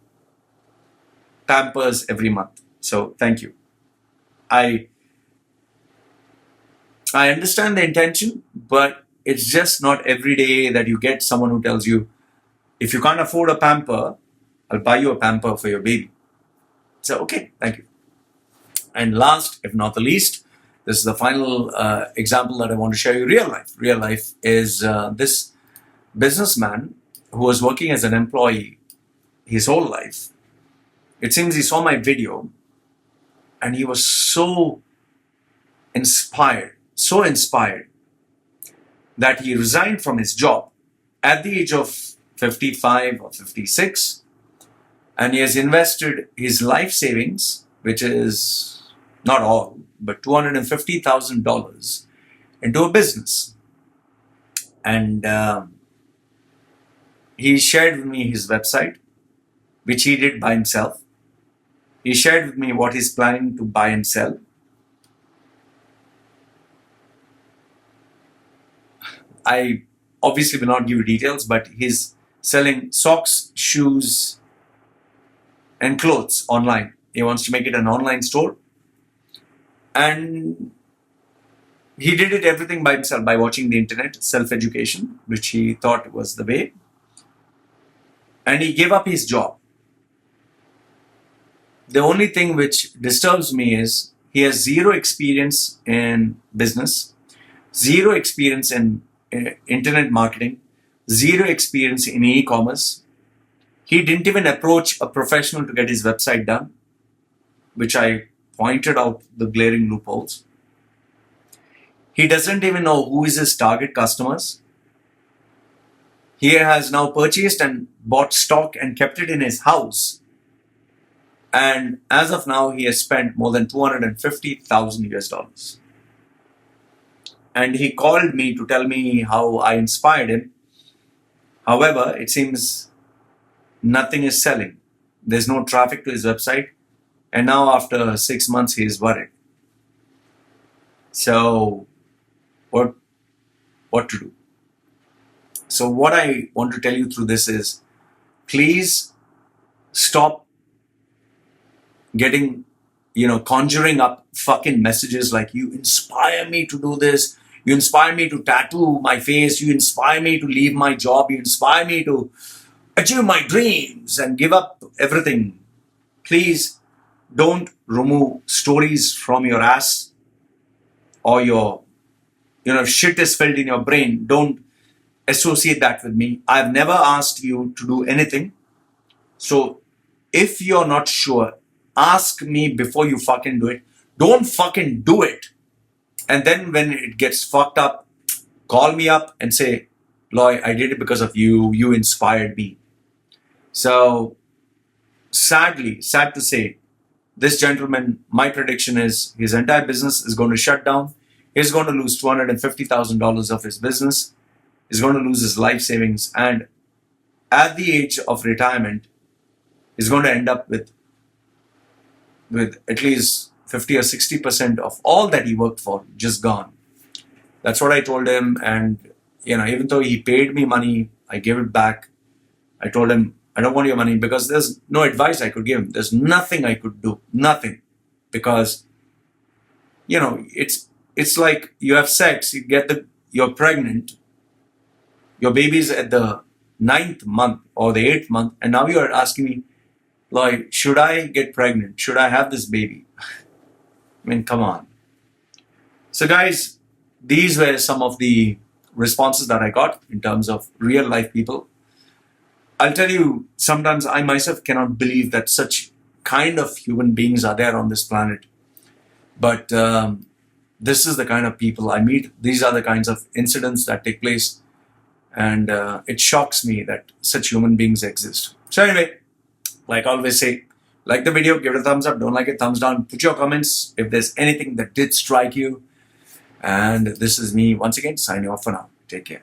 Pampers every month. So thank you. I understand the intention, but it's just not every day that you get someone who tells you, if you can't afford a pamper, I'll buy you a pamper for your baby. So, okay, thank you. And last, if not the least, this is the final example that I want to share you. Real life. Real life is this businessman who was working as an employee his whole life, it seems he saw my video and he was so inspired that he resigned from his job at the age of 55 or 56, and he has invested his life savings, which is not all, but $250,000 into a business. And he shared with me his website, which he did by himself. He shared with me what he's planning to buy and sell. I obviously will not give you details, but he's selling socks, shoes, and clothes online. He wants to make it an online store. And he did it everything by himself, by watching the internet, self-education, which he thought was the way. And he gave up his job. The only thing which disturbs me is he has zero experience in business, zero experience in internet marketing, zero experience in e-commerce. He didn't even approach a professional to get his website done, which I pointed out the glaring loopholes. He doesn't even know who is his target customers. He has now purchased and bought stock and kept it in his house. And as of now, he has spent more than $250,000. And he called me to tell me how I inspired him. However, it seems nothing is selling. There's no traffic to his website. And now after 6 months, he is worried. So what to do? So what I want to tell you through this is, please stop conjuring up fucking messages like, you inspire me to do this, you inspire me to tattoo my face, you inspire me to leave my job, you inspire me to achieve my dreams and give up everything. Please don't remove stories from your ass, or your shit is filled in your brain. Don't associate that with me. I've never asked you to do anything. So if you're not sure, ask me before you fucking do it. Don't fucking do it. And then when it gets fucked up, call me up and say, Loy, I did it because of you. You inspired me. So sad to say, this gentleman, my prediction is his entire business is going to shut down. He's going to lose $250,000 of his business. He's going to lose his life savings. And at the age of retirement, he's going to end up with at least 50 or 60% of all that he worked for just gone. That's what I told him. And, even though he paid me money, I gave it back. I told him, I don't want your money, because there's no advice I could give him. There's nothing I could do. Nothing. Because, it's like you have sex, you're pregnant, your baby's at the 9th month or the 8th month, and now you're asking me, Lloyd, should I get pregnant? Should I have this baby? I mean, come on. So guys, these were some of the responses that I got in terms of real life people. I'll tell you, sometimes I myself cannot believe that such kind of human beings are there on this planet. But this is the kind of people I meet. These are the kinds of incidents that take place. And it shocks me that such human beings exist. So anyway, like I always say, like the video, give it a thumbs up. Don't like it, thumbs down. Put your comments if there's anything that did strike you. And this is me once again signing off for now. Take care.